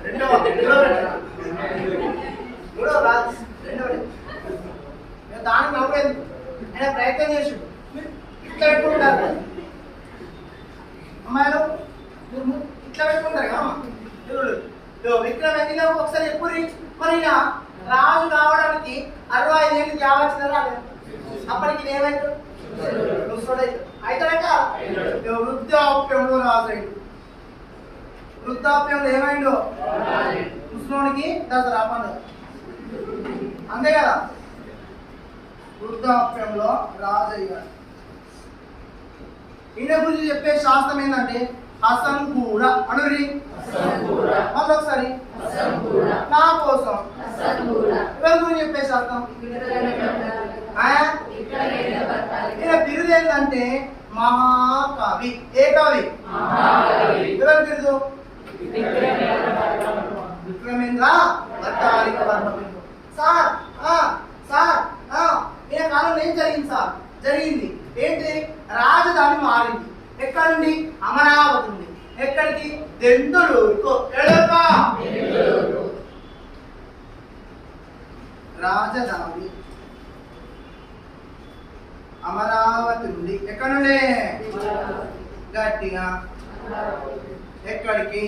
రెండో మూడో రాదు రెండోది దానికి నవ్వేది ఆయన ప్రయత్నం చేసి ఇట్లా పెట్టుకుంటారు అమ్మాయిలు ఇట్లా పెట్టుకుంటారు కదా విక్రమ్ ఒకసారి ఎప్పుడు మరి రాజు కావడానికి 65 ఏళ్ళు కావాల్సిన రాలేదు అప్పటికి ఏమైతే అయితాడట వృద్ధాప్యంలో రాజు వృద్ధాప్యంలో ఏమైందో కృష్ణుడికి దసరా పండుగ అంతే కదా వృద్ధాప్యంలో రాజయ్య ఈయన గురించి చెప్పే శాస్త్రం ఏంటంటే అసంపూర్ణ అనురి మళ్ళీ ఒకసారి నా కోసం ఎవరి గురించి చెప్పే శాస్త్రం ఈయన బిరుదు ఏంటంటే మహాకవి ఏ కవి ఎవరి బిరుదు విక్రమేంద్ర భట్టారిక వర్మ బిరుదు సార్ సార్ ఈయన కాలంలో ఏం జరిగింది సార్ జరిగింది ఏంటి రాజధాని మారింది ఎక్కడి నుండి అమరావతి నుండి ఎక్కడికి దెందులూరుకు రాజధాని అమరావతి నుండి ఎక్కడి నుండి గట్టిగా ఎక్కడికి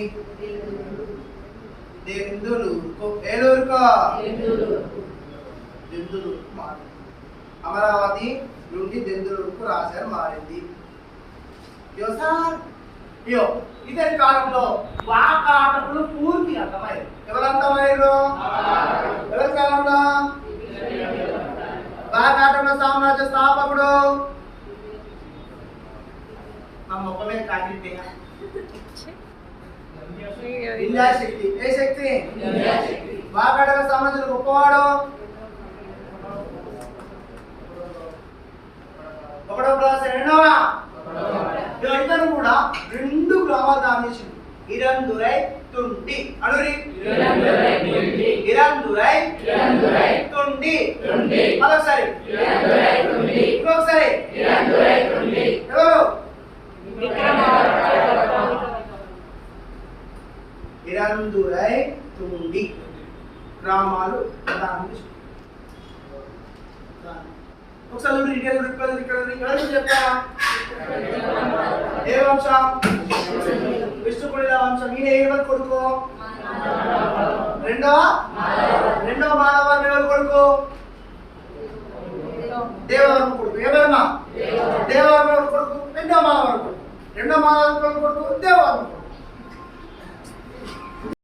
దెందులూరుకు ఏలూరుకో దెందులూరుకు మారింది అమరావతి నుండి దెందులూరుకు రాజధాని మారింది ఇతని కాలంలో వాకాటకులు పూర్తి అర్థమయ్యారు ఎవరు అర్థమయ్యారు ఎవరి కాలంలో వాకాటకుల సామ్రాజ్య స్థాపకుడు మా మొక్క మీద కాకితే ఇండియా శక్తి ఏ శక్తి వాకాటకుల సామ్రాజ్యం గొప్పవాడు ఒకటో క్లాస్ రెండవ ఇతను కూడా 2 గ్రామాలు దానించింది ఇరందురై తుండి అడురి ఇరందురై తుండి మరోసారి ఇంకొకసారి ఎవరు ఇరందురై తుండి గ్రామాలు దానించింది ఒకసారి ఇక్కడ చెప్తారా ఏ వంశం విష్ణుకుడిల వంశం ఈయన ఎవరు కొడుకు రెండవ మాధవ ఎవరు కొడుకు దేవవర్మ కొడుకు ఎవరన్నా దేవవర్మ కొడుకు రెండవ మాధవ కొడుకు కొడుకు